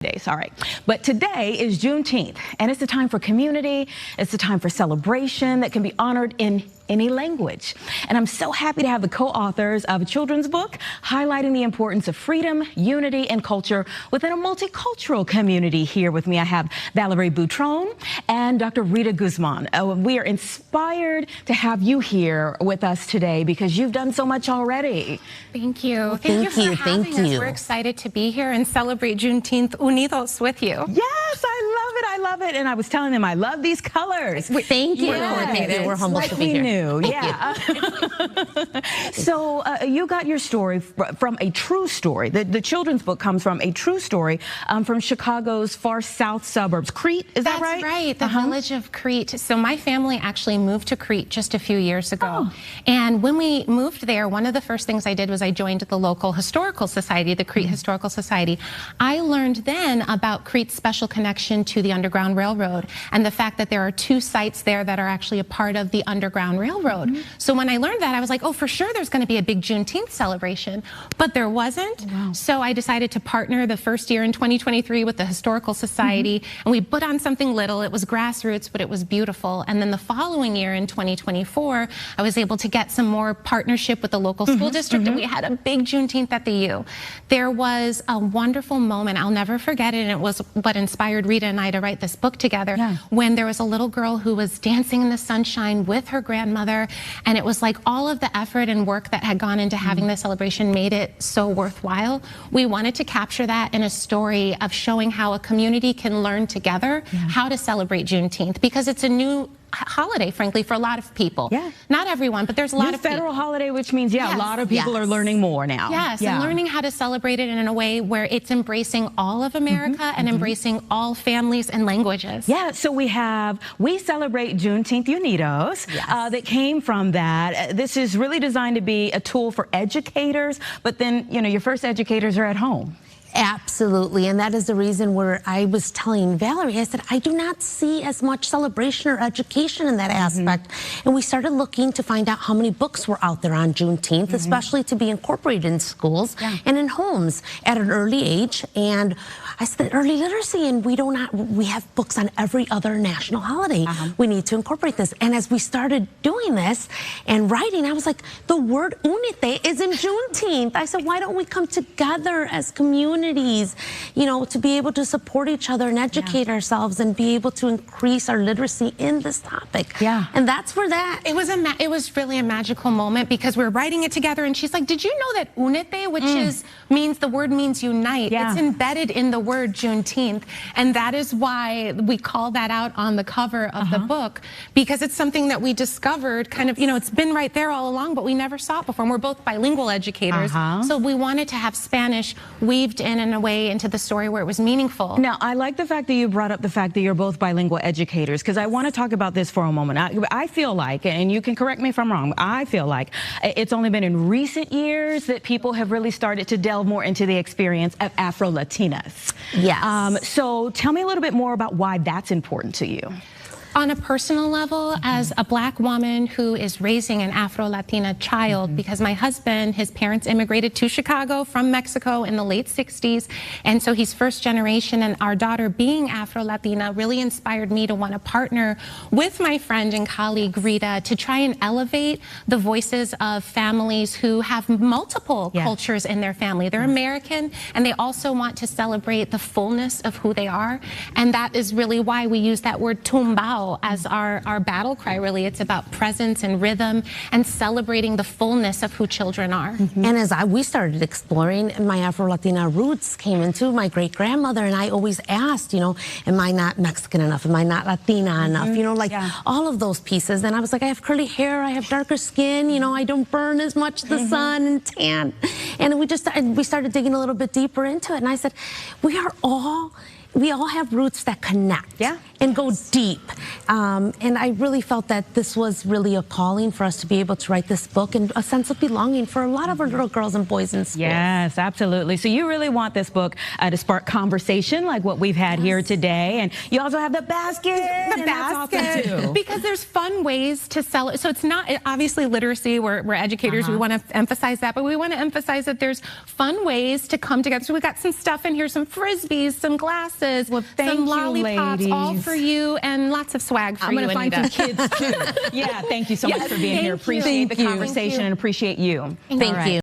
Days, all right. But today is Juneteenth, and it's a time for community. It's a time for celebration that can be honored in any language. And I'm so happy to have the co-authors of a children's book highlighting the importance of freedom, unity, and culture within a multicultural community here with me. I have Valerie Butrón and Dr. Rita Guzmán. We are inspired to have you here with us today because you've done so much already. Thank you. Thank you for having us. We're excited to be here and celebrate Juneteenth Unidos with you. Yes, I love it. And I was telling them I love these colors. Thank you. We're humbled to be here. Yeah. So you got your story from a true story. The children's book comes from a true story from Chicago's far south suburbs. Crete, is that right? That's right, the village of Crete. So my family actually moved to Crete just a few years ago. And when we moved there, one of the first things I did was I joined the local historical society, the Crete Historical Society. I learned then about Crete's special connection to the Underground Railroad and the fact that there are two sites there that are actually a part of the Underground Railroad. So when I learned that, I was like, oh, for sure there's going to be a big Juneteenth celebration, but there wasn't. So I decided to partner the first year in 2023 with the Historical Society, and we put on something little. It was grassroots, but it was beautiful. And then the following year in 2024, I was able to get some more partnership with the local school district, and we had a big Juneteenth at the U. There was a wonderful moment, I'll never forget it, and it was what inspired Rita and I to write this book together, when there was a little girl who was dancing in the sunshine with her grandmother, and it was like all of the effort and work that had gone into having this celebration made it so worthwhile. We wanted to capture that in a story of showing how a community can learn together how to celebrate Juneteenth, because it's a new holiday, frankly, for a lot of people. Not everyone, but there's a lot of federal holiday, which means, a lot of people are learning more now. And learning how to celebrate it in a way where it's embracing all of America and embracing all families and languages. So we have We Celebrate Juneteenth Unidos that came from that. This is really designed to be a tool for educators, but then, you know, your first educators are at home. Absolutely, and that is the reason where I was telling Valerie, I said, I do not see as much celebration or education in that aspect. And we started looking to find out how many books were out there on Juneteenth, especially to be incorporated in schools and in homes at an early age. And I said, early literacy, and we have books on every other national holiday. We need to incorporate this. And as we started doing this and writing, I was like, the word unite is in Juneteenth. I said, why don't we come together as communities, you know, to be able to support each other and educate ourselves and be able to increase our literacy in this topic. And that's where that... It was really a magical moment, because we were writing it together, and she's like, did you know that unite, which the word means unite, it's embedded in the word Juneteenth, and that is why we call that out on the cover of the book, because it's something that we discovered kind of, you know, it's been right there all along, but we never saw it before. And we're both bilingual educators, so we wanted to have Spanish weaved in a way into the story where it was meaningful. Now, I like the fact that you brought up the fact that you're both bilingual educators, because I want to talk about this for a moment. I feel like, and you can correct me if I'm wrong, I feel like it's only been in recent years that people have really started to delve more into the experience of Afro-Latinas. So tell me a little bit more about why that's important to you. On a personal level, as a Black woman who is raising an Afro-Latina child, because my husband, his parents immigrated to Chicago from Mexico in the late 60s, and so he's first generation, and our daughter being Afro-Latina really inspired me to want to partner with my friend and colleague Rita to try and elevate the voices of families who have multiple cultures in their family. They're American, and they also want to celebrate the fullness of who they are, and that is really why we use that word Tumbao as our battle cry. Really, it's about presence and rhythm and celebrating the fullness of who children are. And as we started exploring, my Afro-Latina roots came into my great-grandmother, and I always asked, you know, am I not Mexican enough? Am I not Latina enough? You know, like all of those pieces. And I was like, I have curly hair, I have darker skin, you know, I don't burn as much the sun and tan. And we started digging a little bit deeper into it, and I said, we all have roots that connect. and go deep. And I really felt that this was really a calling for us to be able to write this book and a sense of belonging for a lot of our little girls and boys in schools. Yes, absolutely. So you really want this book to spark conversation like what we've had here today. And you also have the basket. That's awesome too. Because there's fun ways to sell it. So it's not, obviously literacy, we're educators, we want to emphasize that, but we want to emphasize that there's fun ways to come together. So we've got some stuff in here, some Frisbees, some glasses, some lollipops, all for you, and lots of swag for you, I'm going to find some kids too. Yeah, thank you so much for being here. Appreciate the conversation and appreciate you. Thank you.